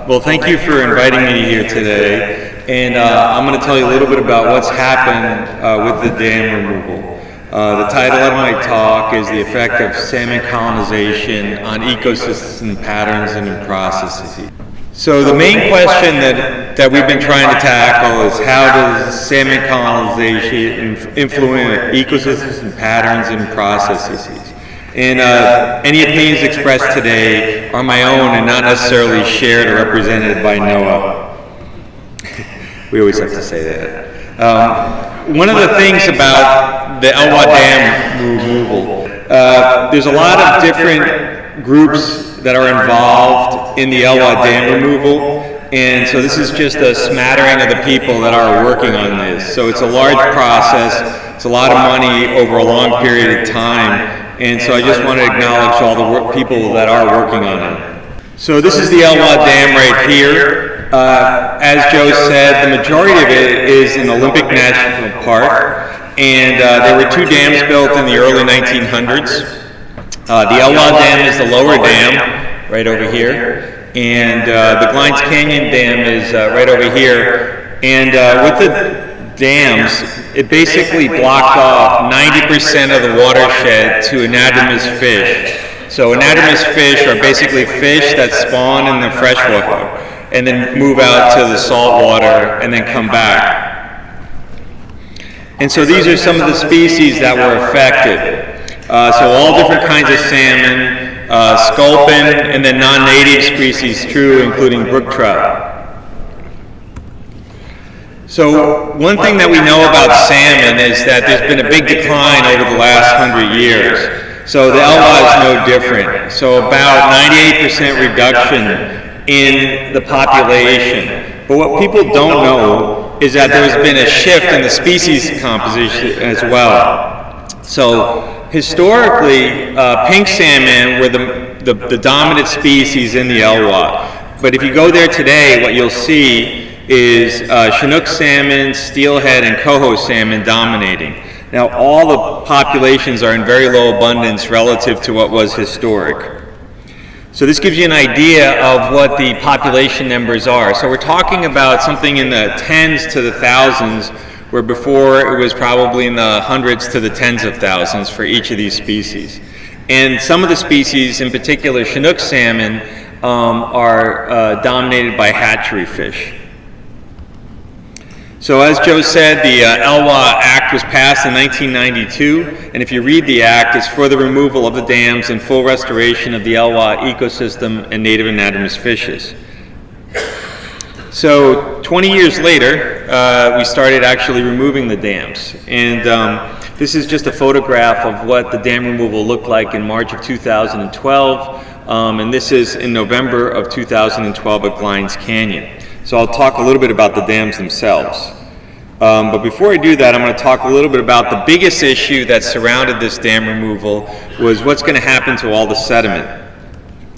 Well, thank you for inviting me here today, and I'm going to tell you a little bit about what's happened with the dam removal. The title of my talk is The Effect of Salmon Colonization on Ecosystem Patterns and Processes. So the main question that we've been trying to tackle is how does salmon colonization influence ecosystem patterns and processes? And any opinions expressed today are my own and not necessarily shared or represented by NOAA. We always have to say that. One of the things about the Elwha Dam removal, there's a lot of different groups that are involved in the Elwha Dam removal, and so this is just a smattering of the people that are working on this. So it's a large process, it's a lot of money over a long period of time. And so I just want to acknowledge all the people that are working on it. So this is the Elwha Dam right here. As Joe said, the majority of it is in Olympic National Park, and there were two dams built in the early 1900s. The Elwha Dam is the lower dam, right over here, and the Glines Canyon Dam is right over here. And with the dams, it basically blocked off 90% of the watershed to anadromous fish. So anadromous fish are basically fish that spawn in the freshwater and then move out to the salt water and then come back. And so these are some of the species that were affected. So all different kinds of salmon, sculpin, and then non-native species too, including brook trout. So one thing that we know about salmon is that there's been a big decline over the last 100 years. So the Elwha is no different. So about 98% reduction in the population. But what people don't know is that there's been a shift in the species composition as well. So historically, pink salmon were the dominant species in the Elwha. But if you go there today, what you'll see is Chinook salmon, steelhead, and coho salmon dominating. Now all the populations are in very low abundance relative to what was historic. So this gives you an idea of what the population numbers are. So we're talking about something in the tens to the thousands, where before it was probably in the hundreds to the tens of thousands for each of these species. And some of the species, in particular Chinook salmon, are dominated by hatchery fish. So as Joe said, the Elwha Act was passed in 1992, and if you read the act, it's for the removal of the dams and full restoration of the Elwha ecosystem and native anadromous fishes. So 20 years later, we started actually removing the dams, and this is just a photograph of what the dam removal looked like in March of 2012, and this is in November of 2012 at Glines Canyon. So I'll talk a little bit about the dams themselves. But before I do that, I'm going to talk a little bit about the biggest issue that surrounded this dam removal was what's going to happen to all the sediment.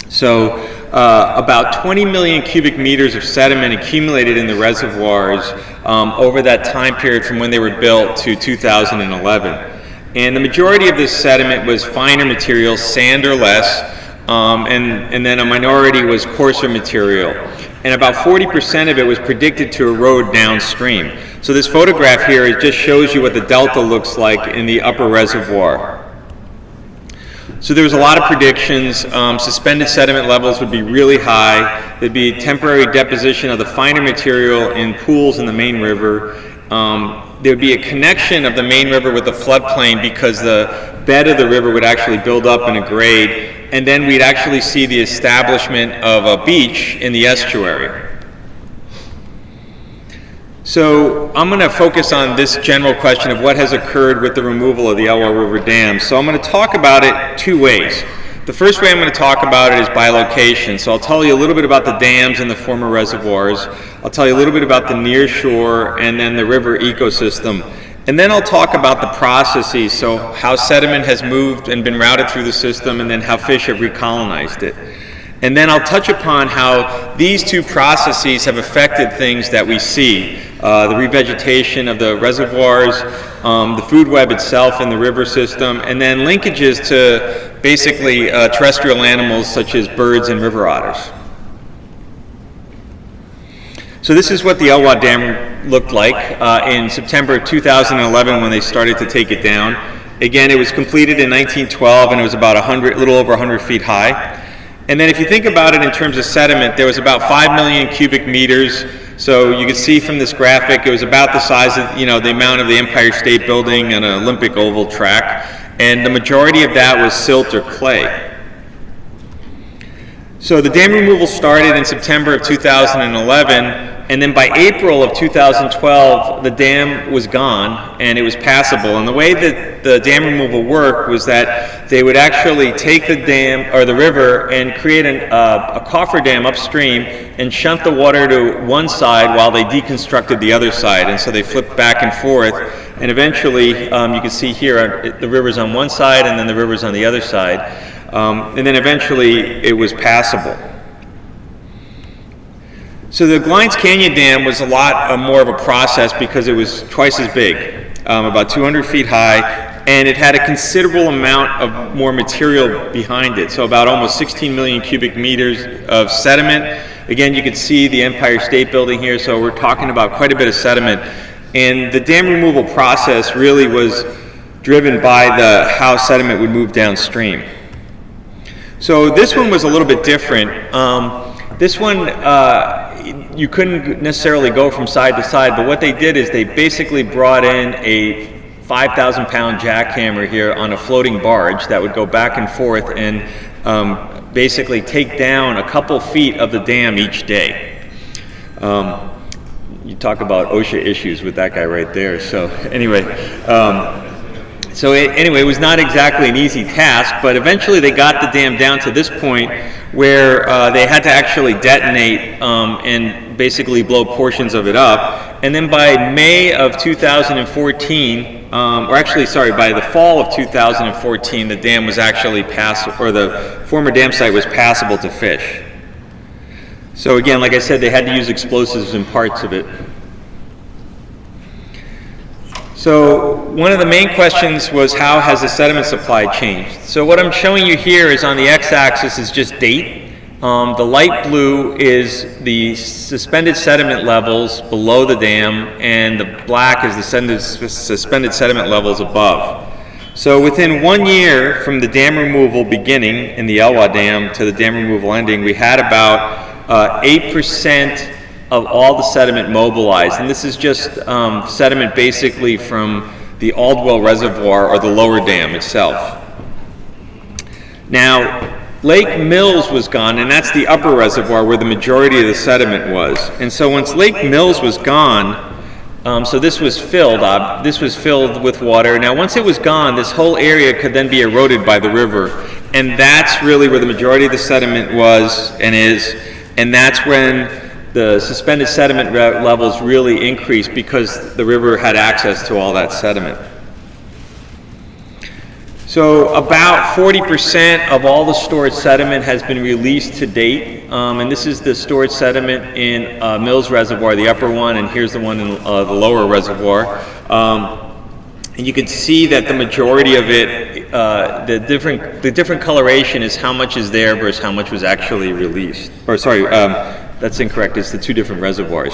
So about 20 million cubic meters of sediment accumulated in the reservoirs over that time period from when they were built to 2011. And the majority of this sediment was finer material, sand or less, and then a minority was coarser material. And about 40% of it was predicted to erode downstream. So this photograph here, it just shows you what the delta looks like in the upper reservoir. So there was a lot of predictions. Suspended sediment levels would be really high. There'd be temporary deposition of the finer material in pools in the main river. There would be a connection of the main river with the floodplain because the bed of the river would actually build up in a grade, and then we'd actually see the establishment of a beach in the estuary. So I'm going to focus on this general question of what has occurred with the removal of the Elwha River Dam. So I'm going to talk about it two ways. The first way I'm going to talk about it is by location. So I'll tell you a little bit about the dams and the former reservoirs. I'll tell you a little bit about the near shore and then the river ecosystem. And then I'll talk about the processes, so how sediment has moved and been routed through the system, and then how fish have recolonized it. And then I'll touch upon how these two processes have affected things that we see. The revegetation of the reservoirs, the food web itself in the river system, and then linkages to basically terrestrial animals such as birds and river otters. So this is what the Elwha Dam looked like in September of 2011 when they started to take it down. Again, it was completed in 1912 and it was about a little over 100 feet high. And then if you think about it in terms of sediment, there was about 5 million cubic meters. So you can see from this graphic, it was about the size of, the amount of the Empire State Building and an Olympic oval track. And the majority of that was silt or clay. So the dam removal started in September of 2011, and then by April of 2012, the dam was gone and it was passable. And the way that the dam removal worked was that they would actually take the dam or the river and create a cofferdam upstream and shunt the water to one side while they deconstructed the other side. And so they flipped back and forth, and eventually you can see here the river's on one side and then the river's on the other side. And then eventually it was passable. So the Glines Canyon Dam was a lot more of a process because it was twice as big, about 200 feet high, and it had a considerable amount of more material behind it. So about almost 16 million cubic meters of sediment. Again, you can see the Empire State Building here, so we're talking about quite a bit of sediment. And the dam removal process really was driven by how sediment would move downstream. So this one was a little bit different. This one, you couldn't necessarily go from side to side, but what they did is they basically brought in a 5,000-pound jackhammer here on a floating barge that would go back and forth and basically take down a couple feet of the dam each day. You talk about OSHA issues with that guy right there. So anyway, it was not exactly an easy task, but eventually they got the dam down to this point where they had to actually detonate and basically blow portions of it up. And then by May of 2014, by the fall of 2014, the dam was actually the former dam site was passable to fish. So again, like I said, they had to use explosives in parts of it. So one of the main questions was, how has the sediment supply changed? So what I'm showing you here is on the x-axis is just date. The light blue is the suspended sediment levels below the dam, and the black is the suspended sediment levels above. So within 1 year from the dam removal beginning in the Elwha Dam to the dam removal ending, we had about 8% of all the sediment mobilized. And this is just sediment basically from the Aldwell Reservoir or the lower dam itself. Now, Lake Mills was gone, and that's the upper reservoir where the majority of the sediment was. And so once Lake Mills was gone, so this was filled with water. Now once it was gone, this whole area could then be eroded by the river. And that's really where the majority of the sediment was and is. And that's when the suspended sediment levels really increased because the river had access to all that sediment. So about 40% of all the stored sediment has been released to date, and this is the stored sediment in Mills Reservoir, the upper one, and here's the one in the lower reservoir. And you can see that the majority of it, the different coloration is how much is there versus how much was actually released. Or sorry, that's incorrect. It's the two different reservoirs.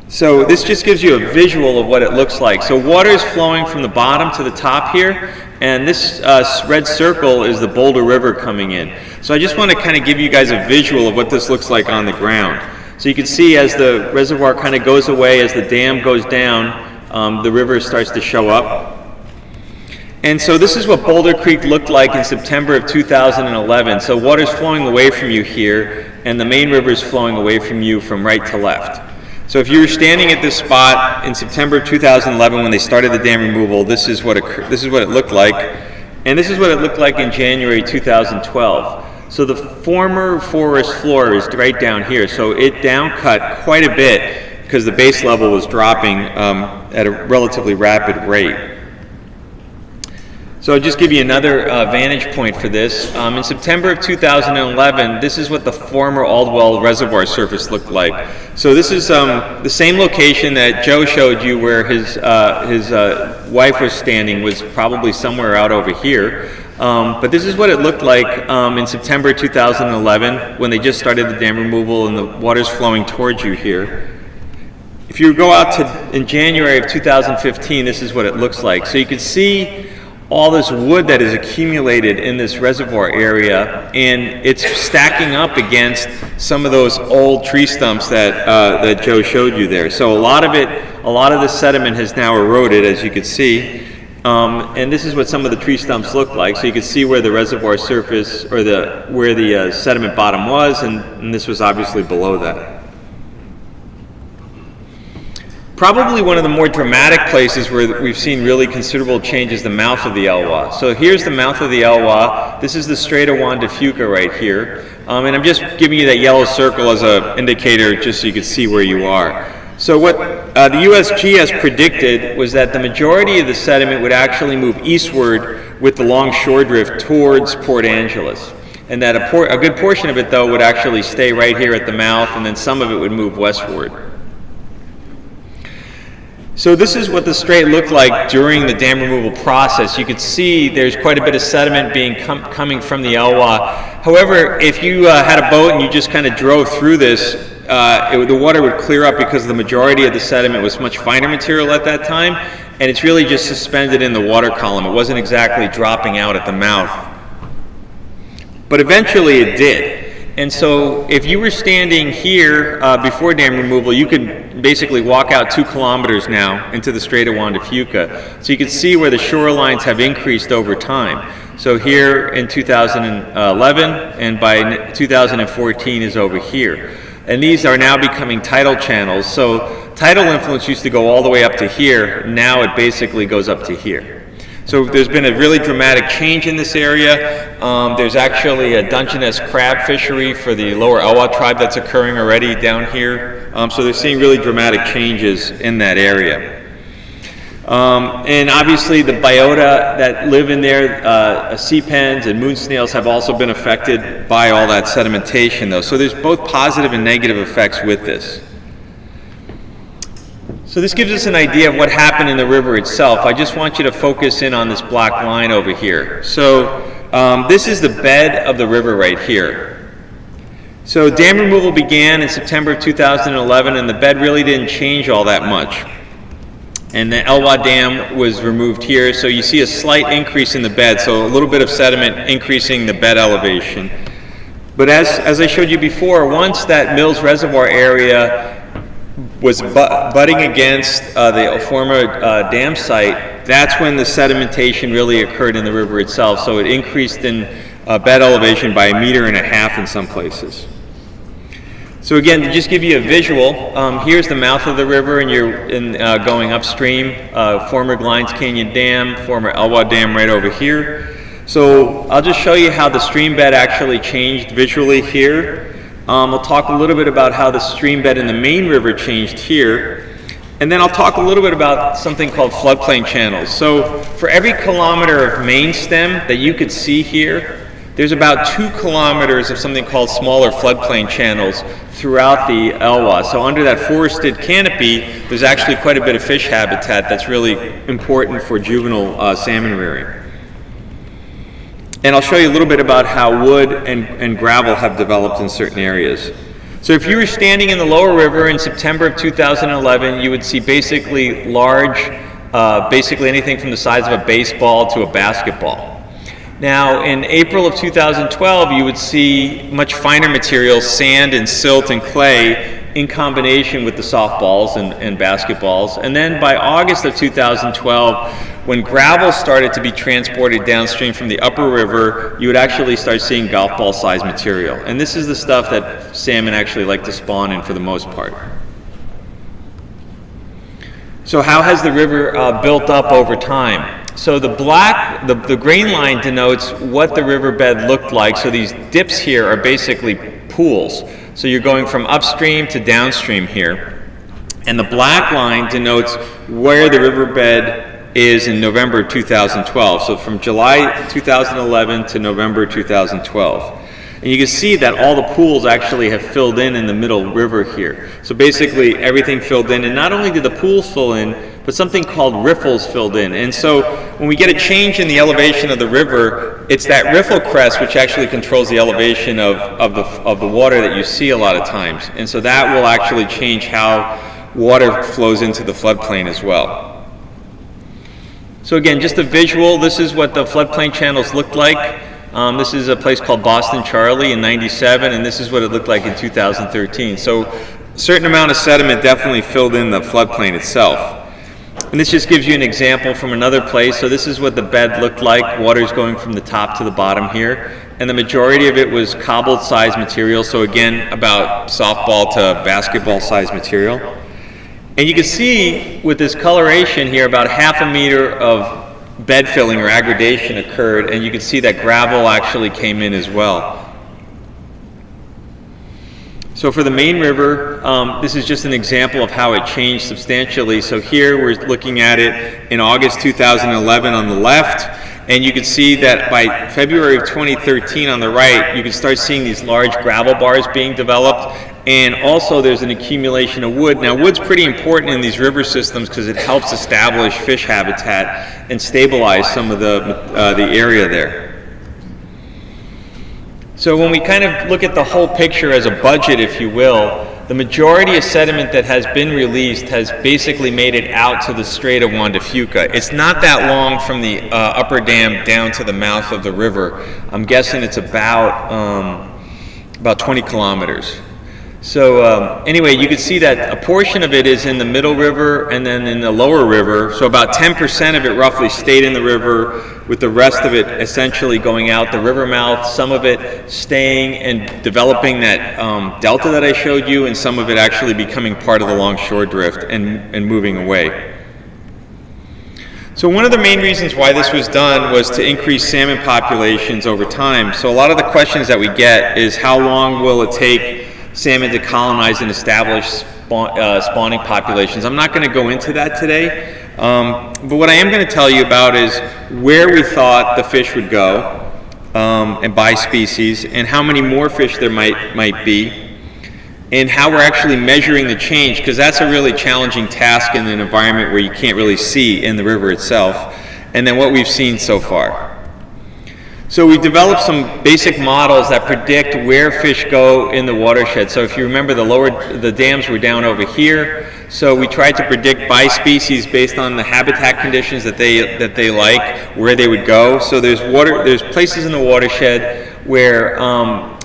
So this just gives you a visual of what it looks like. So water is flowing from the bottom to the top here, and this red circle is the Boulder River coming in. So I just want to kind of give you guys a visual of what this looks like on the ground. So you can see as the reservoir kind of goes away, as the dam goes down, the river starts to show up. And so this is what Boulder Creek looked like in September of 2011. So water's flowing away from you here, and the main river is flowing away from you from right to left. So if you were standing at this spot in September of 2011 when they started the dam removal, this is what it looked like. And this is what it looked like in January 2012. So the former forest floor is right down here. So it downcut quite a bit because the base level was dropping at a relatively rapid rate. So I'll just give you another vantage point for this. In September of 2011, this is what the former Aldwell Reservoir surface looked like. So this is the same location that Joe showed you where his wife was standing, was probably somewhere out over here. But this is what it looked like in September 2011 when they just started the dam removal and the water's flowing towards you here. If you go out in January of 2015, this is what it looks like. So you can see all this wood that is accumulated in this reservoir area, and it's stacking up against some of those old tree stumps that Joe showed you there. So a lot of the sediment has now eroded, as you can see. And this is what some of the tree stumps look like. So you can see where the reservoir surface, or where the sediment bottom was, and this was obviously below that. Probably one of the more dramatic places where we've seen really considerable change is the mouth of the Elwha. So here's the mouth of the Elwha. This is the Strait of Juan de Fuca right here. And I'm just giving you that yellow circle as an indicator just so you can see where you are. So what the USGS predicted was that the majority of the sediment would actually move eastward with the long shore drift towards Port Angeles. And that a good portion of it, though, would actually stay right here at the mouth, and then some of it would move westward. So this is what the strait looked like during the dam removal process. You could see there's quite a bit of sediment coming from the Elwha. However, if you had a boat and you just kind of drove through this, the water would clear up because the majority of the sediment was much finer material at that time, and it's really just suspended in the water column. It wasn't exactly dropping out at the mouth. But eventually it did. And so if you were standing here before dam removal, you could basically walk out 2 kilometers now into the Strait of Juan de Fuca. So you can see where the shorelines have increased over time. So here in 2011, and by 2014 is over here. And these are now becoming tidal channels. So tidal influence used to go all the way up to here. Now it basically goes up to here. So there's been a really dramatic change in this area. There's actually a Dungeness crab fishery for the lower Elwha tribe that's occurring already down here. So they're seeing really dramatic changes in that area. And obviously the biota that live in there, sea pens and moon snails, have also been affected by all that sedimentation though. So there's both positive and negative effects with this. So this gives us an idea of what happened in the river itself. I just want you to focus in on this black line over here. So this is the bed of the river right here. So dam removal began in September of 2011, and the bed really didn't change all that much. And the Elwha Dam was removed here, so you see a slight increase in the bed, so a little bit of sediment increasing the bed elevation. But as I showed you before, once that Mills Reservoir area was butting against the former dam site, that's when the sedimentation really occurred in the river itself. So it increased in bed elevation by 1.5 meters in some places. So again, to just give you a visual, here's the mouth of the river, and you're going upstream. Former Glines Canyon Dam, former Elwha Dam right over here. So I'll just show you how the stream bed actually changed visually here. I'll talk a little bit about how the stream bed in the main river changed here. And then I'll talk a little bit about something called floodplain channels. So for every kilometer of main stem that you could see here, there's about 2 kilometers of something called smaller floodplain channels throughout the Elwha. So under that forested canopy, there's actually quite a bit of fish habitat that's really important for juvenile salmon rearing. And I'll show you a little bit about how wood and gravel have developed in certain areas. So if you were standing in the lower river in September of 2011, you would see basically large, basically anything from the size of a baseball to a basketball. Now in April of 2012, you would see much finer materials, sand and silt and clay, in combination with the softballs and basketballs. And then by August of 2012, when gravel started to be transported downstream from the upper river, you would actually start seeing golf ball size material. And this is the stuff that salmon actually like to spawn in for the most part. So how has the river built up over time? So the green line denotes what the riverbed looked like. So these dips here are basically pools. So you're going from upstream to downstream here. And the black line denotes where the riverbed is in November 2012. So from July 2011 to November 2012. And you can see that all the pools actually have filled in the middle river here. So basically everything filled in, and not only did the pools fill in, but something called riffles filled in. And so when we get a change in the elevation of the river, it's that riffle crest which actually controls the elevation of the water that you see a lot of times. And so that will actually change how water flows into the floodplain as well. So again, just a visual, this is what the floodplain channels looked like. This is a place called Boston Charlie in '97, and this is what it looked like in 2013. So a certain amount of sediment definitely filled in the floodplain itself. And this just gives you an example from another place. So this is what the bed looked like. Water's going from the top to the bottom here. And the majority of it was cobbled size material. So again, about softball to basketball size material. And you can see with this coloration here, about ½ a meter of bed filling or aggradation occurred, and you can see that gravel actually came in as well. So for the main river, this is just an example of how it changed substantially. So here we're looking at it in August 2011 on the left, and you can see that by February of 2013 on the right, you can start seeing these large gravel bars being developed, and also there's an accumulation of wood. Now wood's pretty important in these river systems because it helps establish fish habitat and stabilize some of the area there. So when we kind of look at the whole picture as a budget, if you will, the majority of sediment that has been released has basically made it out to the Strait of Juan de Fuca. It's not that long from the upper dam down to the mouth of the river. I'm guessing it's about 20 kilometers. So anyway, you can see that a portion of it is in the middle river and then in the lower river. So about 10% of it roughly stayed in the river, with the rest of it essentially going out the river mouth, some of it staying and developing that delta that I showed you, and some of it actually becoming part of the longshore drift and moving away. So one of the main reasons why this was done was to increase salmon populations over time. So a lot of the questions that we get is how long will it take salmon to colonize and establish spawning populations. I'm not going to go into that today, but what I am going to tell you about is where we thought the fish would go and by species, and how many more fish there might be, and how we're actually measuring the change, because that's a really challenging task in an environment where you can't really see in the river itself, and then what we've seen so far. So we've developed some basic models that predict where fish go in the watershed. So if you remember, the dams were down over here. So we tried to predict by species based on the habitat conditions that they like, where they would go. So there's places in the watershed where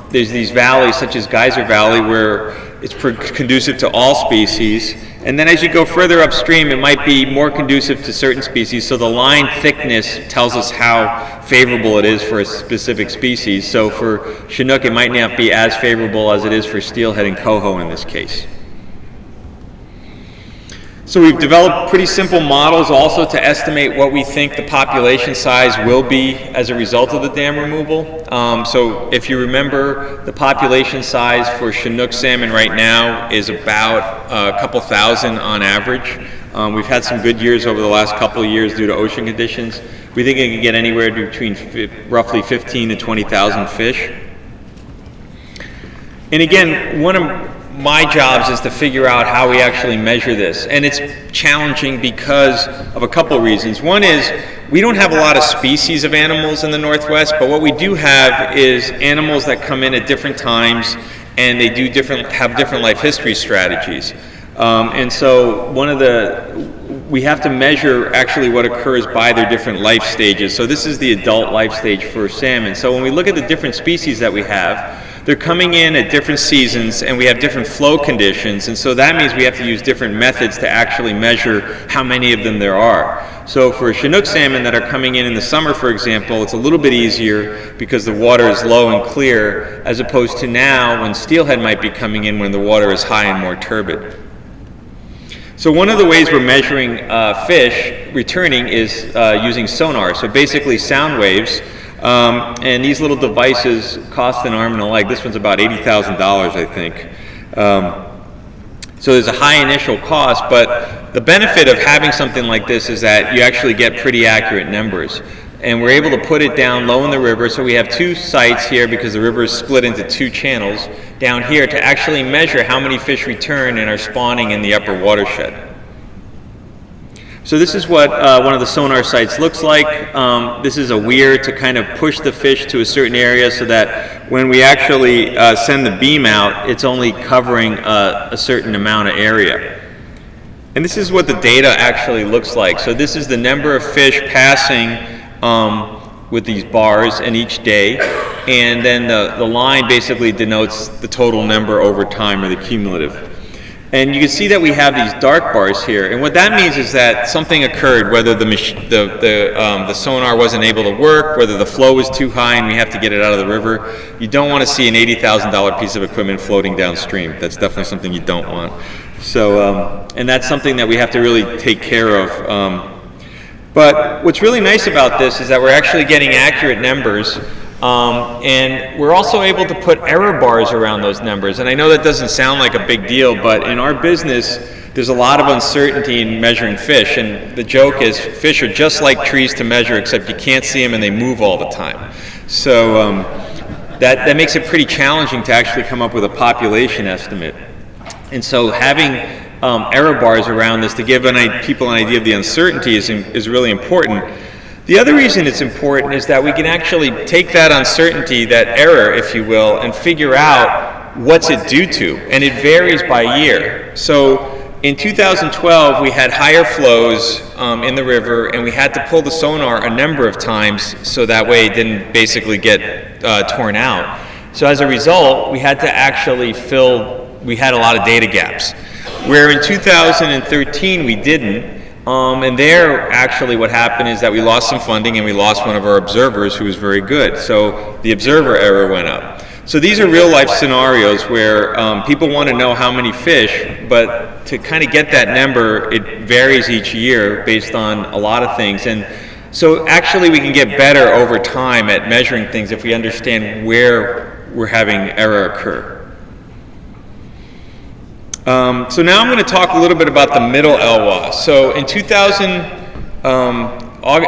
there's these valleys, such as Geyser Valley, where it's conducive to all species. And then as you go further upstream, it might be more conducive to certain species. So the line thickness tells us how favorable it is for a specific species. So for Chinook, it might not be as favorable as it is for steelhead and coho in this case. So we've developed pretty simple models also to estimate what we think the population size will be as a result of the dam removal. So if you remember, the population size for Chinook salmon right now is about a couple thousand on average. We've had some good years over the last couple of years due to ocean conditions. We think it can get anywhere between roughly 15 to 20,000 fish. And again, one of my jobs is to figure out how we actually measure this, and it's challenging because of a couple of reasons. One is we don't have a lot of species of animals in the Northwest, but what we do have is animals that come in at different times, and they have different life history strategies. And so we have to measure actually what occurs by their different life stages. So this is the adult life stage for salmon. So when we look at the different species that we have, they're coming in at different seasons, and we have different flow conditions, and so that means we have to use different methods to actually measure how many of them there are. So for Chinook salmon that are coming in the summer, for example, it's a little bit easier because the water is low and clear, as opposed to now when steelhead might be coming in when the water is high and more turbid. So one of the ways we're measuring fish returning is using sonar, so basically sound waves. And these little devices cost an arm and a leg. This one's about $80,000, I think. So there's a high initial cost, but the benefit of having something like this is that you actually get pretty accurate numbers. And we're able to put it down low in the river, so we have two sites here because the river is split into two channels down here to actually measure how many fish return and are spawning in the upper watershed. So this is what one of the sonar sites looks like. This is a weir to kind of push the fish to a certain area so that when we actually send the beam out, it's only covering a certain amount of area. And this is what the data actually looks like. So this is the number of fish passing with these bars in each day, and then the line basically denotes the total number over time, or the cumulative. And you can see that we have these dark bars here, and what that means is that something occurred, whether the sonar wasn't able to work, whether the flow was too high and we have to get it out of the river. You don't want to see an $80,000 piece of equipment floating downstream. That's definitely something you don't want. So, and that's something that we have to really take care of. But what's really nice about this is that we're actually getting accurate numbers. And we're also able to put error bars around those numbers. And I know that doesn't sound like a big deal, but in our business, there's a lot of uncertainty in measuring fish. And the joke is fish are just like trees to measure, except you can't see them and they move all the time. So that makes it pretty challenging to actually come up with a population estimate. And so having error bars around this to give people an idea of the uncertainty is really important. The other reason it's important is that we can actually take that uncertainty, that error, if you will, and figure out what's it due to. And it varies by year. So in 2012, we had higher flows in the river, and we had to pull the sonar a number of times so that way it didn't basically get torn out. So as a result, we had to actually we had a lot of data gaps. Where in 2013, we didn't. And there, actually, what happened is that we lost some funding and we lost one of our observers who was very good. So the observer error went up. So these are real-life scenarios where people want to know how many fish, but to kind of get that number, it varies each year based on a lot of things. And so actually, we can get better over time at measuring things if we understand where we're having error occur. So now I'm going to talk a little bit about the middle Elwha. So in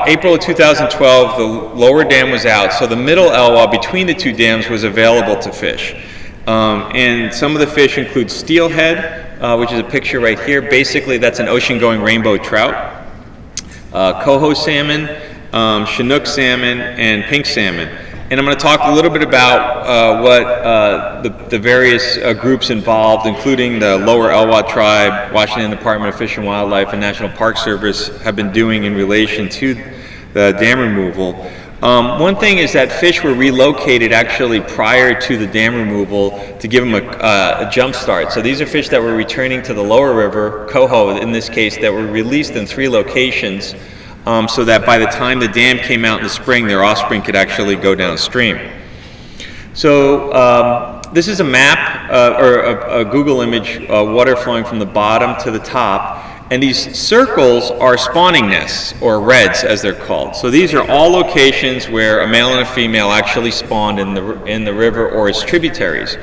April of 2012, the lower dam was out, so the middle Elwha between the two dams was available to fish. And some of the fish include steelhead, which is a picture right here. Basically, that's an ocean-going rainbow trout, coho salmon, Chinook salmon, and pink salmon. And I'm going to talk a little bit about what the various groups involved, including the Lower Elwha Tribe, Washington Department of Fish and Wildlife, and National Park Service have been doing in relation to the dam removal. One thing is that fish were relocated actually prior to the dam removal to give them a jump start. So these are fish that were returning to the lower river, coho in this case, that were released in 3 locations. So that by the time the dam came out in the spring, their offspring could actually go downstream. So this is a map or a Google image, water flowing from the bottom to the top. And these circles are spawning nests, or redds as they're called. So these are all locations where a male and a female actually spawned in the river or its tributaries.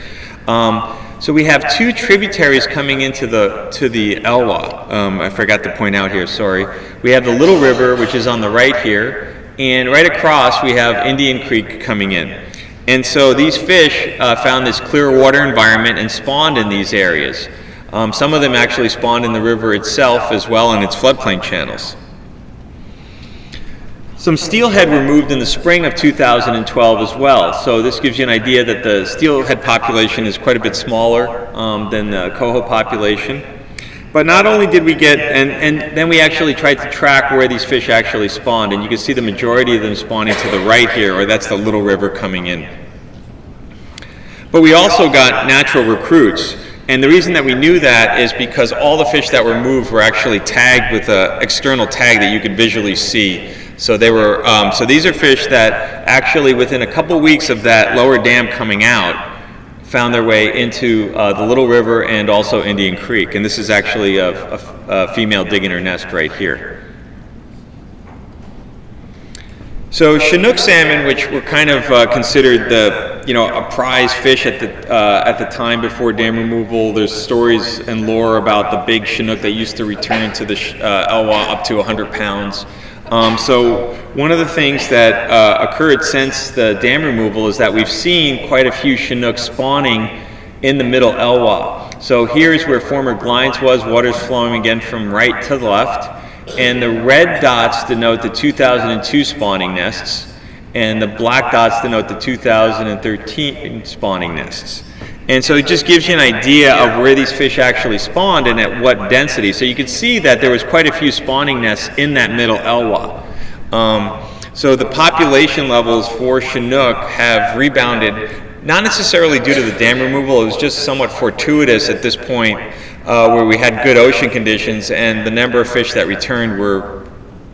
So we have 2 tributaries coming into the Elwha. I forgot to point out here, sorry. We have the Little River, which is on the right here, and right across we have Indian Creek coming in. And so these fish found this clear water environment and spawned in these areas. Some of them actually spawned in the river itself as well in its floodplain channels. Some steelhead were moved in the spring of 2012 as well. So this gives you an idea that the steelhead population is quite a bit smaller than the coho population. But not only did we get, and then we actually tried to track where these fish actually spawned. And you can see the majority of them spawning to the right here, or that's the Little River coming in. But we also got natural recruits. And the reason that we knew that is because all the fish that were moved were actually tagged with an external tag that you could visually see. So they were. So these are fish that actually, within a couple weeks of that lower dam coming out, found their way into the Little River and also Indian Creek. And this is actually a female digging her nest right here. So Chinook salmon, which were kind of considered a prize fish at the time before dam removal. There's stories and lore about the big Chinook that used to return to the Elwha up to 100 pounds. So one of the things that occurred since the dam removal is that we've seen quite a few Chinooks spawning in the middle Elwha. So here's where former Glines was, water's flowing again from right to the left. And the red dots denote the 2002 spawning nests, and the black dots denote the 2013 spawning nests. And so it just gives you an idea of where these fish actually spawned and at what density. So you can see that there was quite a few spawning nests in that middle Elwha. So the population levels for Chinook have rebounded, not necessarily due to the dam removal. It was just somewhat fortuitous at this point where we had good ocean conditions, and the number of fish that returned were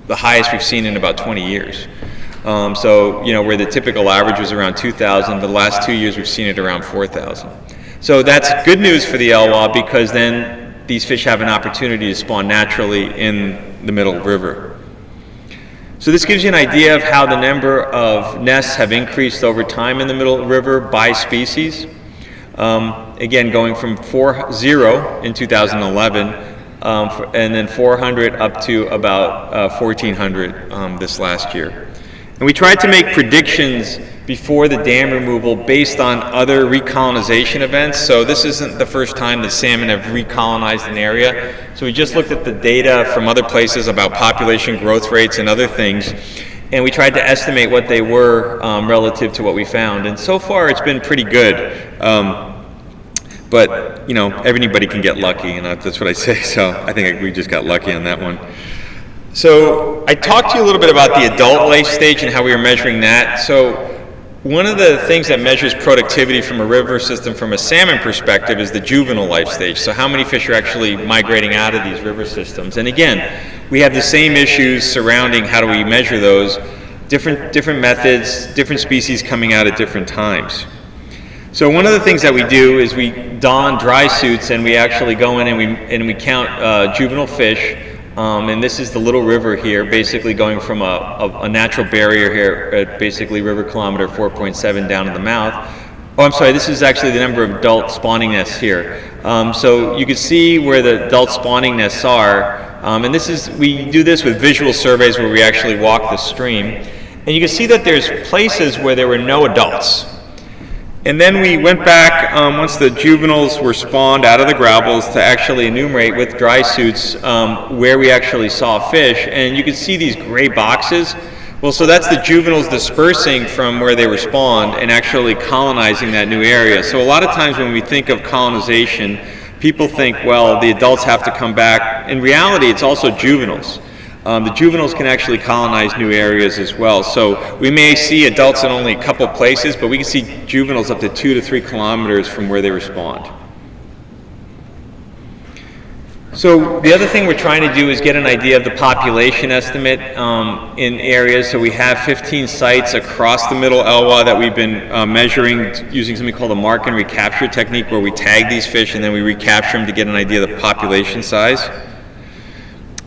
the highest we've seen in about 20 years. So, you know, where the typical average was around 2,000, the last 2 years we've seen it around 4,000. So that's good news for the Elwha, because then these fish have an opportunity to spawn naturally in the middle river. So this gives you an idea of how the number of nests have increased over time in the middle river by species. Again, going from 0 in 2011, and then 400 up to about 1,400 this last year. And we tried to make predictions before the dam removal based on other recolonization events. So this isn't the first time that salmon have recolonized an area. So we just looked at the data from other places about population growth rates and other things, and we tried to estimate what they were relative to what we found. And so far it's been pretty good. But, you know, everybody can get lucky, and that's what I say. So I think we just got lucky on that one. So I talked to you a little bit about the adult life stage and how we were measuring that. So one of the things that measures productivity from a river system from a salmon perspective is the juvenile life stage. So how many fish are actually migrating out of these river systems? And again, we have the same issues surrounding how do we measure those, different methods, different species coming out at different times. So one of the things that we do is we don dry suits, and we actually go in and we count juvenile fish. And this is the little river here, basically going from a natural barrier here at basically river kilometer 4.7 down to the mouth. Oh, I'm sorry, this is actually the number of adult spawning nests here. So you can see where the adult spawning nests are. And we do this with visual surveys where we actually walk the stream. And you can see that there's places where there were no adults. And then we went back, once the juveniles were spawned out of the gravels, to actually enumerate with dry suits where we actually saw fish. And you can see these gray boxes. Well, so that's the juveniles dispersing from where they were spawned and actually colonizing that new area. So a lot of times when we think of colonization, people think, well, the adults have to come back. In reality, it's also juveniles. The juveniles can actually colonize new areas as well. So we may see adults in only a couple places, but we can see juveniles up to 2 to 3 kilometers from where they were spawned. So the other thing we're trying to do is get an idea of the population estimate in areas. So we have 15 sites across the middle Elwha that we've been measuring using something called a mark and recapture technique, where we tag these fish and then we recapture them to get an idea of the population size.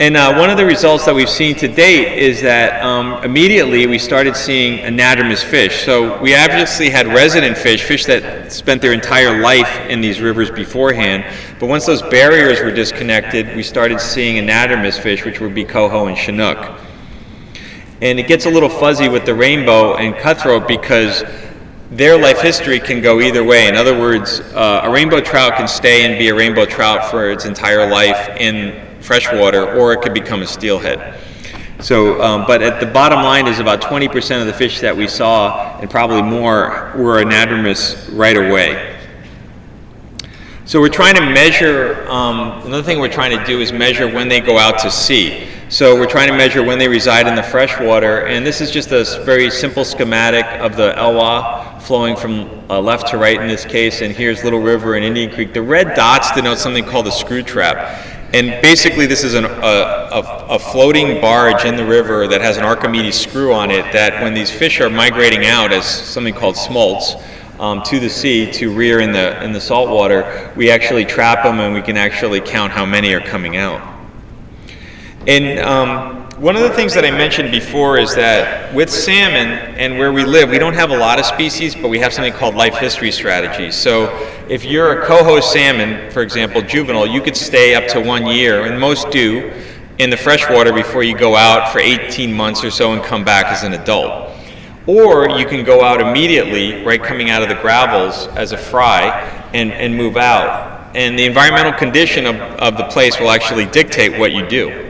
And one of the results that we've seen to date is that immediately we started seeing anadromous fish. So we obviously had resident fish that spent their entire life in these rivers beforehand, but once those barriers were disconnected, we started seeing anadromous fish, which would be coho and chinook. And it gets a little fuzzy with the rainbow and cutthroat because their life history can go either way. In other words, a rainbow trout can stay and be a rainbow trout for its entire life in freshwater, or it could become a steelhead. So, but at the bottom line is about 20% of the fish that we saw, and probably more, were anadromous right away. So we're trying to measure, another thing we're trying to do is measure when they go out to sea. So we're trying to measure when they reside in the freshwater, and this is just a very simple schematic of the Elwha flowing from left to right in this case, and here's Little River and Indian Creek. The red dots denote something called the screw trap. And basically this is a floating barge in the river that has an Archimedes screw on it, that when these fish are migrating out as something called smolts to the sea to rear in the salt water, we actually trap them and we can actually count how many are coming out. And one of the things that I mentioned before is that with salmon and where we live, we don't have a lot of species, but we have something called life history strategies. So if you're a coho salmon, for example, juvenile, you could stay up to 1 year, and most do, in the freshwater before you go out for 18 months or so and come back as an adult. Or you can go out immediately, right coming out of the gravels as a fry, and move out. And the environmental condition of the place will actually dictate what you do.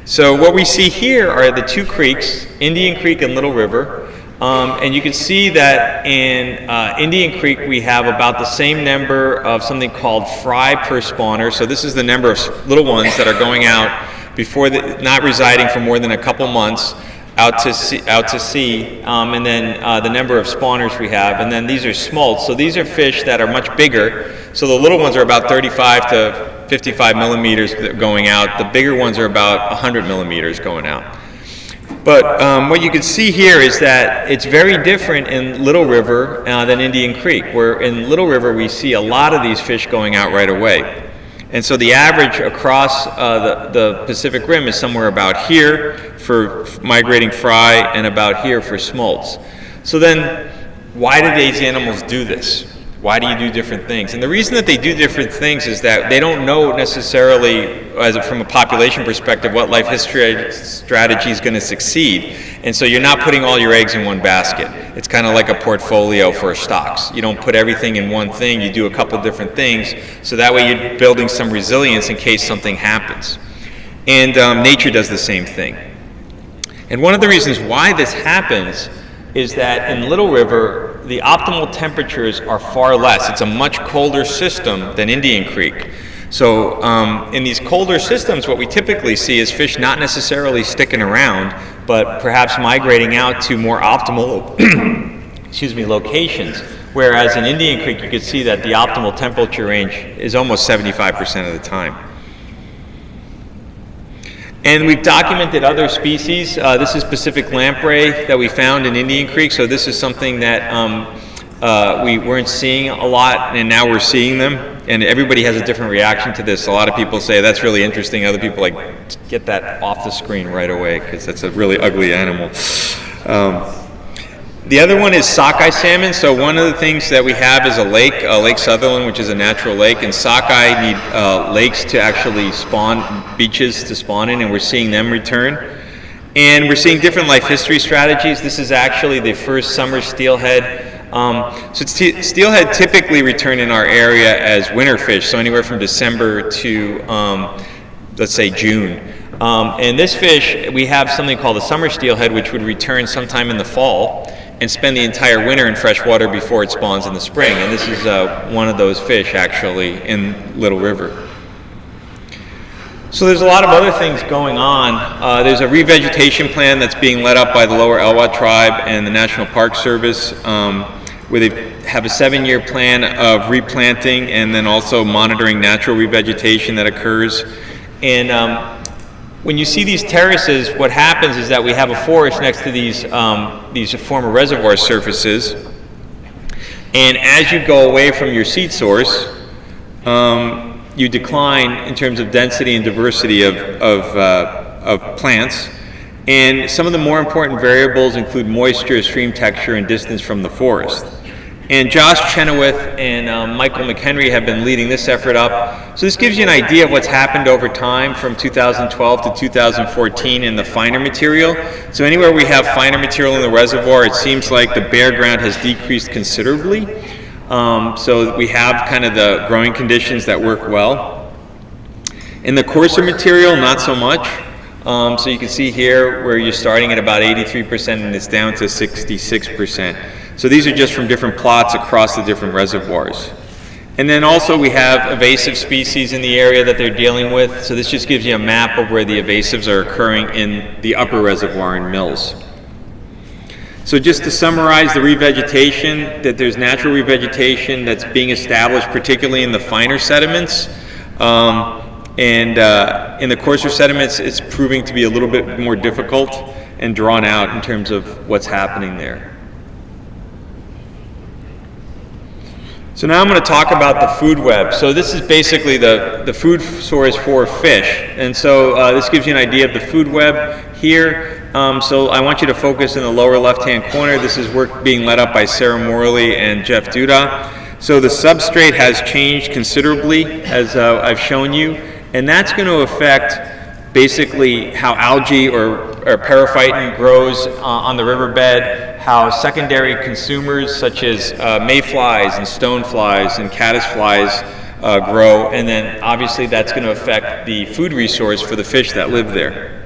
So what we see here are the two creeks, Indian Creek and Little River. And you can see that in Indian Creek we have about the same number of something called fry per spawner. So this is the number of little ones that are going out before not residing for more than a couple months out to sea, and then the number of spawners we have, and then these are smolts. So these are fish that are much bigger. So the little ones are about 35 to 55 millimeters going out. The bigger ones are about 100 millimeters going out. But what you can see here is that it's very different in Little River than Indian Creek, where in Little River we see a lot of these fish going out right away. And so the average across the Pacific Rim is somewhere about here for migrating fry and about here for smolts. So then why do these animals do this? Why do you do different things? And the reason that they do different things is that they don't know necessarily, from a population perspective, what life history strategy is going to succeed. And so you're not putting all your eggs in one basket. It's kind of like a portfolio for stocks. You don't put everything in one thing. You do a couple different things. So that way you're building some resilience in case something happens. And nature does the same thing. And one of the reasons why this happens is that in Little River, the optimal temperatures are far less. It's a much colder system than Indian Creek. So in these colder systems, what we typically see is fish not necessarily sticking around, but perhaps migrating out to more optimal locations. Whereas in Indian Creek, you could see that the optimal temperature range is almost 75% of the time. And we've documented other species. This is Pacific lamprey that we found in Indian Creek. So this is something that we weren't seeing a lot, and now we're seeing them. And everybody has a different reaction to this. A lot of people say that's really interesting. Other people like, get that off the screen right away because that's a really ugly animal. The other one is sockeye salmon. So one of the things that we have is a Lake Sutherland, which is a natural lake, and sockeye need lakes to actually spawn, beaches to spawn in, and we're seeing them return. And we're seeing different life history strategies. This is actually the first summer steelhead. So steelhead typically return in our area as winter fish, so anywhere from December to, let's say, June. And this fish, we have something called the summer steelhead, which would return sometime in the fall and spend the entire winter in fresh water before it spawns in the spring. And this is one of those fish, actually, in Little River. So there's a lot of other things going on. There's a revegetation plan that's being led up by the Lower Elwha tribe and the National Park Service, where they have a 7-year plan of replanting and then also monitoring natural revegetation that occurs. And when you see these terraces, what happens is that we have a forest next to these former reservoir surfaces. And as you go away from your seed source, you decline in terms of density and diversity of plants. And some of the more important variables include moisture, stream texture, and distance from the forest. And Josh Chenoweth and Michael McHenry have been leading this effort up. So this gives you an idea of what's happened over time from 2012 to 2014 in the finer material. So anywhere we have finer material in the reservoir, it seems like the bare ground has decreased considerably. So we have kind of the growing conditions that work well. In the coarser material, not so much. So you can see here where you're starting at about 83% and it's down to 66%. So these are just from different plots across the different reservoirs. And then also we have invasive species in the area that they're dealing with. So this just gives you a map of where the invasives are occurring in the upper reservoir in Mills. So just to summarize the revegetation, that there's natural revegetation that's being established particularly in the finer sediments. And in the coarser sediments, it's proving to be a little bit more difficult and drawn out in terms of what's happening there. So now I'm going to talk about the food web. So this is basically the food source for fish. And so this gives you an idea of the food web here. So I want you to focus in the lower left-hand corner. This is work being led up by Sarah Morley and Jeff Duda. So the substrate has changed considerably, as I've shown you. And that's going to affect basically how algae or periphyton grows on the riverbed, how secondary consumers such as mayflies and stoneflies and caddisflies grow, and then obviously that's going to affect the food resource for the fish that live there.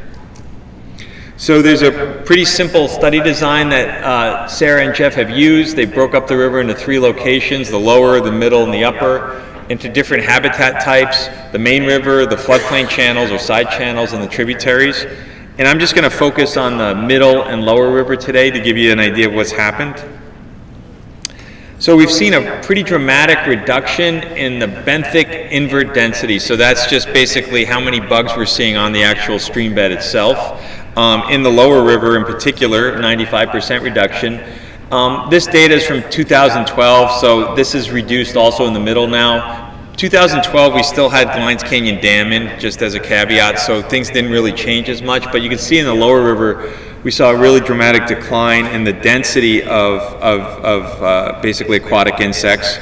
So there's a pretty simple study design that Sarah and Jeff have used. They broke up the river into 3 locations, the lower, the middle, and the upper, into different habitat types, the main river, the floodplain channels or side channels, and the tributaries. And I'm just going to focus on the middle and lower river today to give you an idea of what's happened. So we've seen a pretty dramatic reduction in the benthic invert density. So that's just basically how many bugs we're seeing on the actual stream bed itself. In the lower river in particular, 95% reduction. This data is from 2012, so this is reduced also in the middle now. 2012, we still had Glines Canyon Dam in, just as a caveat, so things didn't really change as much. But you can see in the lower river, we saw a really dramatic decline in the density of basically aquatic insects.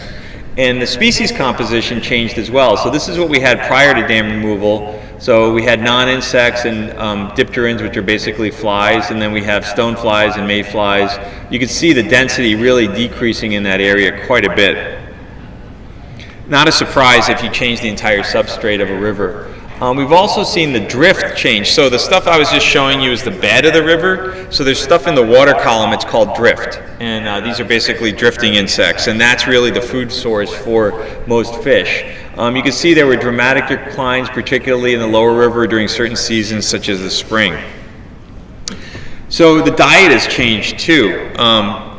And the species composition changed as well. So this is what we had prior to dam removal. So we had non-insects and dipterans, which are basically flies, and then we have stoneflies and mayflies. You can see the density really decreasing in that area quite a bit. Not a surprise if you change the entire substrate of a river. We've also seen the drift change. So the stuff I was just showing you is the bed of the river. So there's stuff in the water column, it's called drift. And these are basically drifting insects. And that's really the food source for most fish. You can see there were dramatic declines, particularly in the lower river during certain seasons, such as the spring. So the diet has changed too.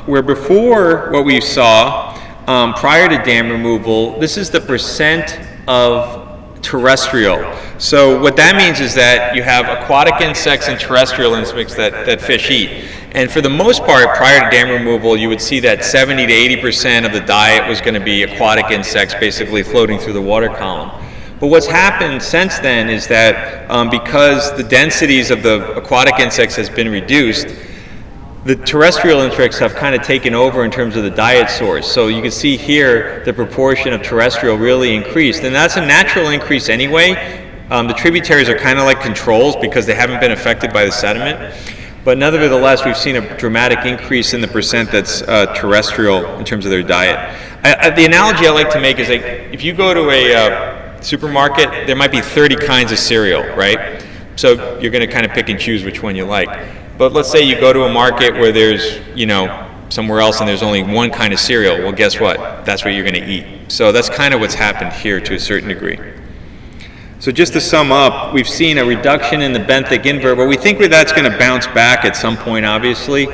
Where before what we saw prior to dam removal, this is the percent of terrestrial. So what that means is that you have aquatic insects and terrestrial insects that fish eat. And for the most part, prior to dam removal, you would see that 70 to 80% of the diet was going to be aquatic insects basically floating through the water column. But what's happened since then is that because the densities of the aquatic insects has been reduced, the terrestrial insects have kind of taken over in terms of the diet source. So you can see here the proportion of terrestrial really increased. And that's a natural increase anyway. The tributaries are kind of like controls because they haven't been affected by the sediment. But nevertheless, we've seen a dramatic increase in the percent that's terrestrial in terms of their diet. The analogy I like to make is like if you go to a supermarket, there might be 30 kinds of cereal, right? So you're going to kind of pick and choose which one you like. But let's say you go to a market where there's, somewhere else and there's only one kind of cereal. Well, guess what? That's what you're going to eat. So that's kind of what's happened here to a certain degree. So just to sum up, we've seen a reduction in the benthic invert, but we think that's going to bounce back at some point, obviously,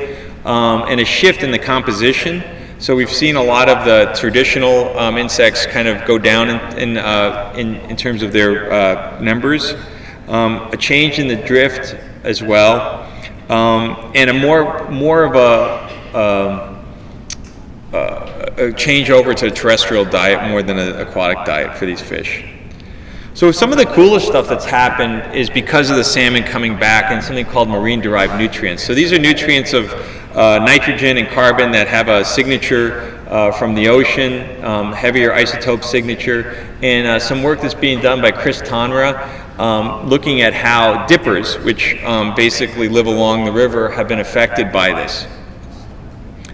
and a shift in the composition. So we've seen a lot of the traditional insects kind of go down in terms of their numbers, a change in the drift as well. And a more of a change over to a terrestrial diet more than an aquatic diet for these fish. So some of the coolest stuff that's happened is because of the salmon coming back and something called marine-derived nutrients. So these are nutrients of nitrogen and carbon that have a signature from the ocean, heavier isotope signature, and some work that's being done by Chris Tonra looking at how dippers, which basically live along the river, have been affected by this.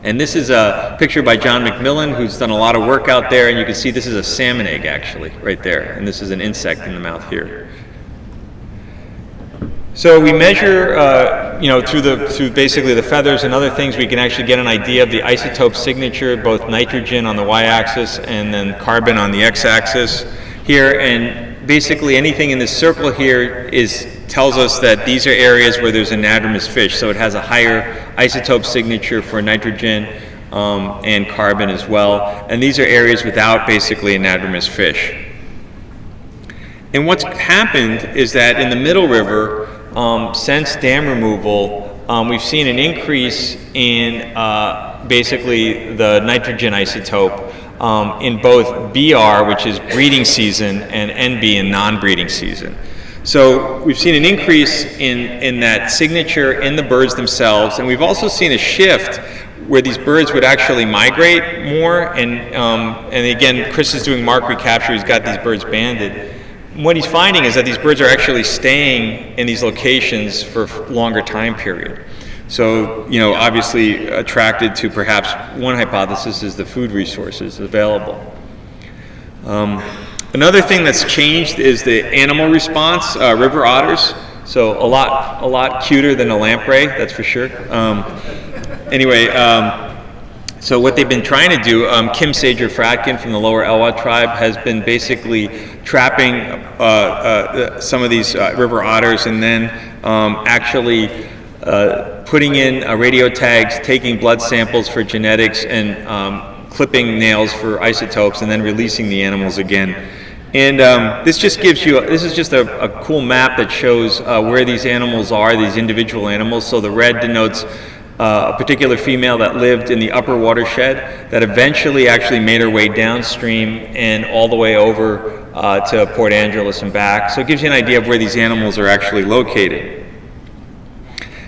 And this is a picture by John McMillan, who's done a lot of work out there, and you can see this is a salmon egg actually, right there, and this is an insect in the mouth here. So we measure, through basically the feathers and other things, we can actually get an idea of the isotope signature, both nitrogen on the y-axis and then carbon on the x-axis here, and basically anything in this circle here tells us that these are areas where there's anadromous fish, so it has a higher isotope signature for nitrogen and carbon as well, and these are areas without basically anadromous fish. And what's happened is that in the middle river, since dam removal, we've seen an increase in basically the nitrogen isotope in both BR, which is breeding season, and NB in non-breeding season. So we've seen an increase in that signature in the birds themselves, and we've also seen a shift where these birds would actually migrate more, and again, Chris is doing mark recapture, he's got these birds banded. What he's finding is that these birds are actually staying in these locations for a longer time period. So, obviously attracted to perhaps one hypothesis is the food resources available. Another thing that's changed is the animal response, river otters. So a lot cuter than a lamprey, that's for sure. Anyway, so what they've been trying to do, Kim Sager-Fratkin from the Lower Elwha tribe has been basically trapping some of these river otters and then actually putting in radio tags, taking blood samples for genetics, and clipping nails for isotopes, and then releasing the animals again. And this just gives you, this is just a cool map that shows where these animals are, these individual animals. So the red denotes a particular female that lived in the upper watershed that eventually actually made her way downstream and all the way over to Port Angeles and back. So it gives you an idea of where these animals are actually located.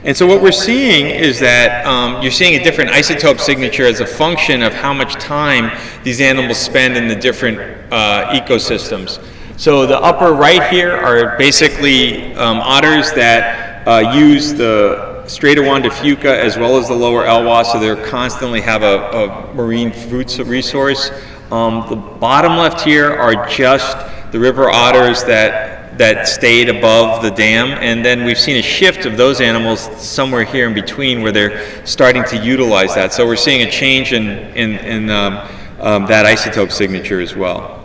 And so what we're seeing is that you're seeing a different isotope signature as a function of how much time these animals spend in the different ecosystems. So the upper right here are basically otters that use the Strait of Juan de Fuca as well as the Lower Elwha, so they constantly have a marine food resource. The bottom left here are just the river otters that stayed above the dam, and then we've seen a shift of those animals somewhere here in between where they're starting to utilize that. So we're seeing a change in that isotope signature as well.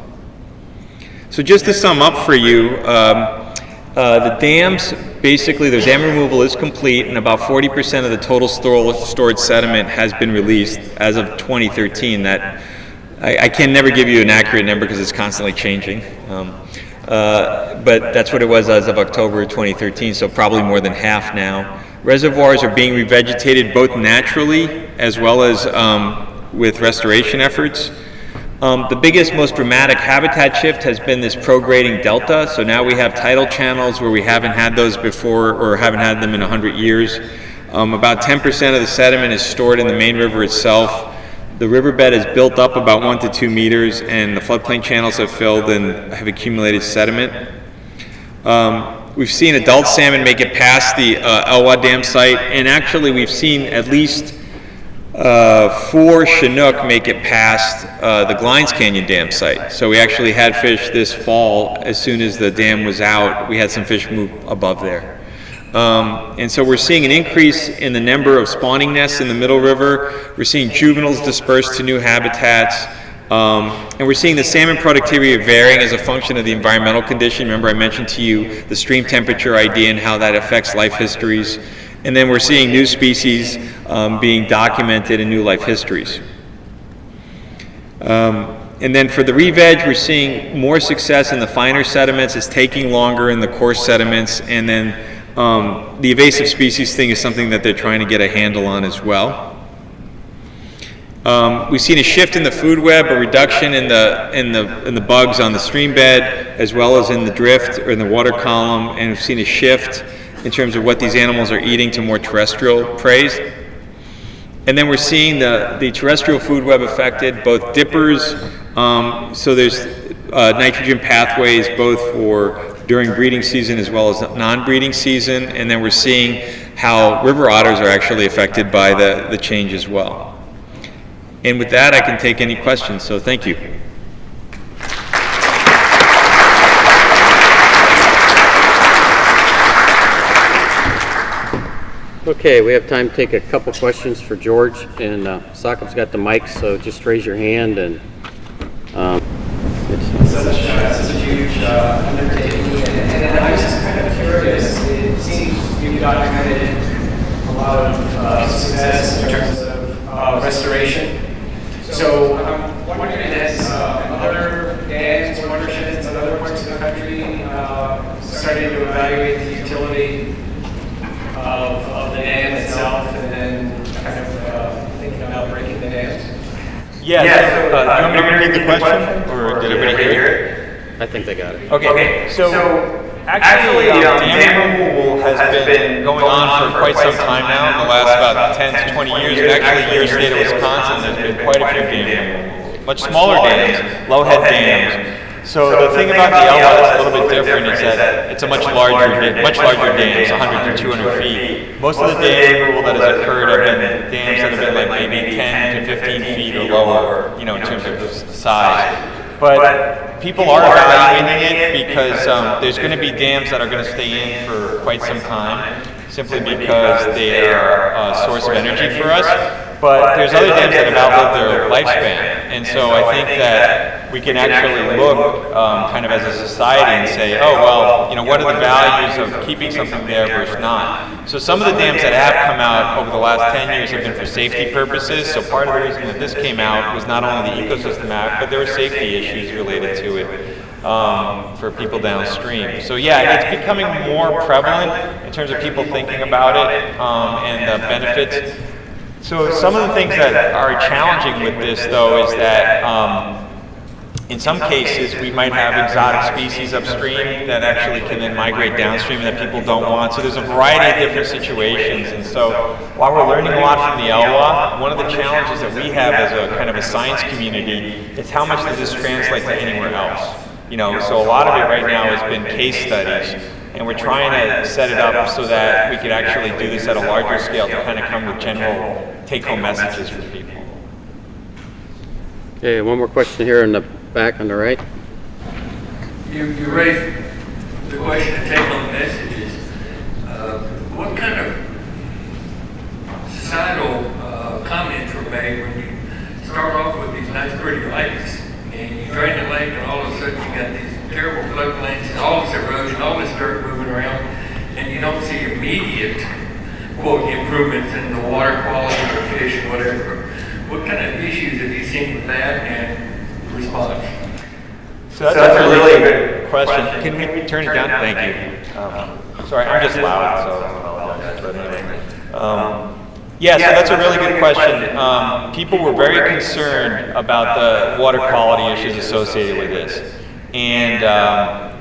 So just to sum up for you, the dams, basically the dam removal is complete, and about 40% of the total stored sediment has been released as of 2013. That I can never give you an accurate number because it's constantly changing. But that's what it was as of October 2013, so probably more than half now. Reservoirs are being revegetated both naturally as well as with restoration efforts. The biggest, most dramatic habitat shift has been this prograding delta. So now we have tidal channels where we haven't had those before or haven't had them in 100 years. About 10% of the sediment is stored in the main river itself. The riverbed is built up about 1 to 2 meters, and the floodplain channels have filled and have accumulated sediment. We've seen adult salmon make it past the Elwha Dam site, and actually we've seen at least 4 Chinook make it past the Glines Canyon Dam site. So we actually had fish this fall. As soon as the dam was out, we had some fish move above there. And so we're seeing an increase in the number of spawning nests in the Middle River. We're seeing juveniles dispersed to new habitats. And we're seeing the salmon productivity varying as a function of the environmental condition. Remember I mentioned to you the stream temperature idea and how that affects life histories. And then we're seeing new species being documented in new life histories. And then for the re-veg, we're seeing more success in the finer sediments. It's taking longer in the coarse sediments. And then the invasive species thing is something that they're trying to get a handle on as well. We've seen a shift in the food web, a reduction in the bugs on the stream bed, as well as in the drift or in the water column, and we've seen a shift in terms of what these animals are eating to more terrestrial prey. And then we're seeing the terrestrial food web affected, both dippers, so there's nitrogen pathways both for during breeding season as well as non-breeding season, and then we're seeing how river otters are actually affected by the change as well. And with that, I can take any questions, so thank you. Okay, we have time to take a couple questions for George, and Sakib's got the mic, so just raise your hand. And It's such a huge undertaking, and I was just kind of curious. It seems you've documented a lot of success in terms of restoration. So I'm wondering if other dams, watersheds, and other parts of the country starting to evaluate the utility of the dam itself, and then kind of thinking about breaking the dams. Yeah, so, do you want me to repeat the question, or did everybody hear it? I think they got it. Okay, so actually dam removal has been going on for quite some time now, in the last about 10 to 20 years, and actually in your state of Wisconsin there's been quite a few dam removals. Much smaller dams, low-head dams. So the thing about the Elwha that's a little bit different is that it's a much larger dam, 100 to 200 feet. Most of the dam removal that has occurred have been dams that have been like maybe 10 to 15 feet or lower, in terms of size. But people are evaluating it because there's going to be dams that are going to stay in for quite some time, simply because they are a source of energy for us. But there's other dams that have outlived their lifespan. And so I think that we can actually look kind of as a society and say, oh, well, you know, what are the values of keeping something there versus not? So some of the dams that have come out over the last 10 years have been for safety purposes. So part of the reason that this came out was not only the ecosystem act, but there were safety issues related to it. For people downstream. So yeah, it's becoming more prevalent in terms of people thinking about it and the benefits. So some of the things that are challenging with this, though, is that in some cases we might have exotic species upstream that actually can then migrate downstream and that people don't want. So there's a variety of different situations. And so while we're learning a lot from the Elwha, one of the challenges that we have as a kind of a science community is how much does this translate to anywhere else? You know, so a lot of it right now has been case studies, and we're trying to set it up so that we could actually do this at a larger scale to kind of come with general take-home messages for people. Okay, one more question here in the back on the right. You raised the question of take-home messages. What kind of societal comments were made when you start off with these nice pretty lakes, and you drain the lake, and all of a sudden you got these terrible floodplains, and all this erosion, all this dirt moving around, and you don't see immediate, quote, improvements in the water quality or fish or whatever. What kind of issues have you seen with that and response? So that's a really good question. Can we turn it down? Thank you. Sorry, I'm just loud, so I apologize. But anyway. Yeah, so that's a really good question. People were very concerned about the water quality issues associated with this. And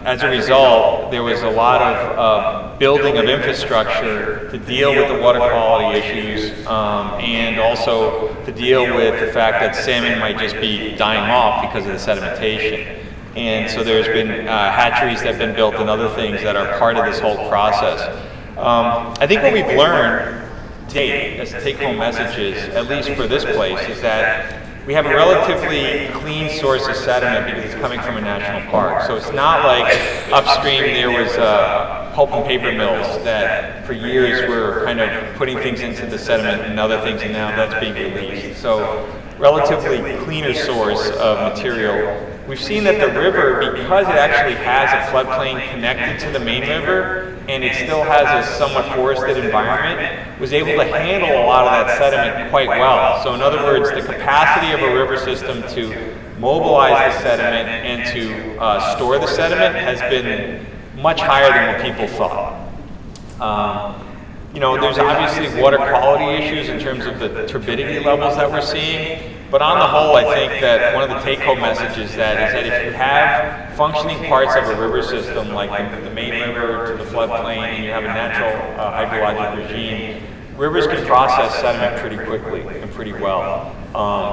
as a result, there was a lot of building of infrastructure to deal with the water quality issues and also to deal with the fact that salmon might just be dying off because of the sedimentation. And so there's been hatcheries that have been built and other things that are part of this whole process. I think what we've learned today as take-home messages, at least for this place, is that we have a relatively clean source of sediment because it's coming from a national park. So it's not like upstream there was pulp and paper mills that for years were kind of putting things into the sediment and other things, and now that's being released. So relatively cleaner source of material. We've seen that the river, because it actually has a floodplain connected to the main river, and it still has a somewhat forested environment, was able to handle a lot of that sediment quite well. So in other words, the capacity of a river system to mobilize the sediment and to store the sediment has been much higher than what people thought. You know, there's obviously water quality issues in terms of the turbidity levels that we're seeing, but on the whole, I think that one of the take-home messages is that if you have functioning parts of a river system, like the main river to the floodplain, and you have a natural hydrologic regime, rivers can process sediment pretty quickly and pretty well.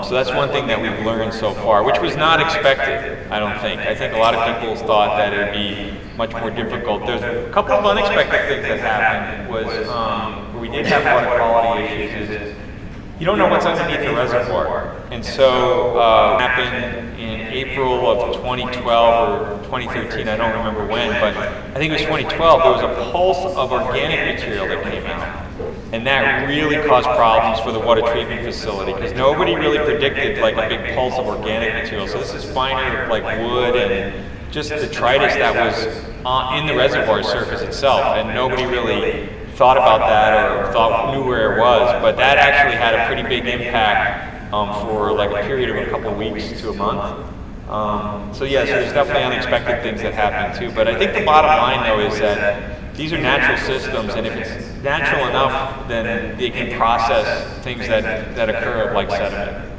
So that's one thing that we've learned so far, which was not expected, I don't think. I think a lot of people thought that it would be much more difficult. There's a couple of unexpected things that happened was where we did have water quality issues is you don't know what's underneath the reservoir. And so it happened in April of 2012 or 2013, I don't remember when, but I think it was 2012, there was a pulse of organic material that came out. And that really caused problems for the water treatment facility because nobody really predicted like a big pulse of organic material. So this is finer like wood and just detritus that was in the reservoir surface itself, and nobody really thought about that or knew where it was, but that actually had a pretty big impact for like a period of a couple of weeks to a month. So yeah, so there's definitely unexpected things that happen too, but I think the bottom line though is that these are natural systems, and if it's natural enough, then they can process things that occur like sediment.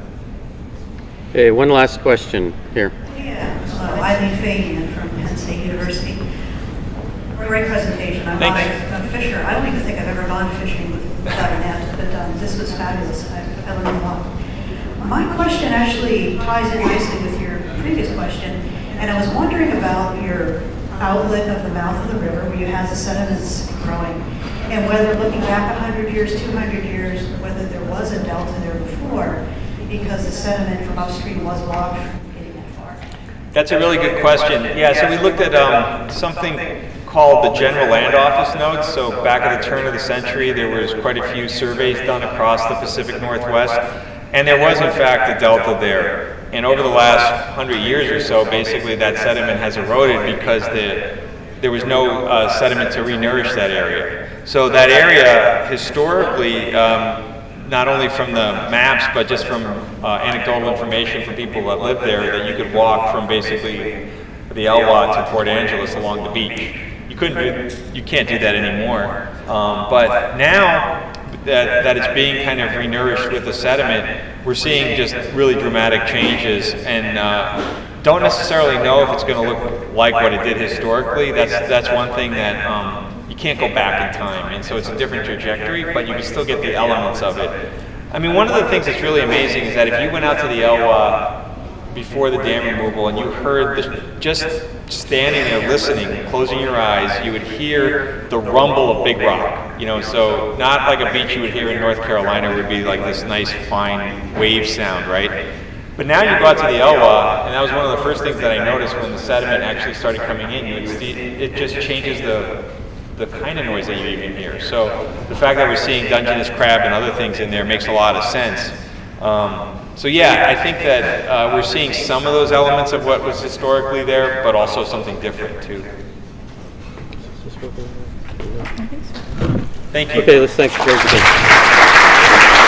Okay, one last question here. Yeah, Eileen Fagan from Penn State University. Great presentation. I'm not a fisher. I don't even think I've ever gone fishing without a net, but this was fabulous. I learned a lot. My question actually ties in nicely with your previous question, and I was wondering about your outlet of the mouth of the river where you have the sediments growing, and whether looking back 100 years, 200 years, whether there was a delta there before because the sediment from upstream was blocked from getting that far. That's a really good question. Yeah, so we looked at something called the General Land Office notes. So back at the turn of the century, there was quite a few surveys done across the Pacific Northwest, and there was in fact a delta there. And over the last 100 years or so, basically that sediment has eroded because there was no sediment to re-nourish that area. So that area historically, not only from the maps, but just from anecdotal information from people that lived there, that you could walk from basically the Elwha to Port Angeles along the beach. You can't do that anymore. But now that it's being kind of re-nourished with the sediment, we're seeing just really dramatic changes, and don't necessarily know if it's going to look like what it did historically. That's one thing that you can't go back in time, and so it's a different trajectory, but you can still get the elements of it. I mean, one of the things that's really amazing is that if you went out to the Elwha before the dam removal and you heard just standing there listening, closing your eyes, you would hear the rumble of big rock. You know, so not like a beach you would hear in North Carolina would be like this nice fine wave sound, right? But now you go out to the Elwha, and that was one of the first things that I noticed when the sediment actually started coming in. You would see it just changes the kind of noise that you even hear. So the fact that we're seeing Dungeness crab and other things in there makes a lot of sense. So yeah, I think that we're seeing some of those elements of what was historically there, but also something different too. I think so. Thank you. Okay, let's thank George again.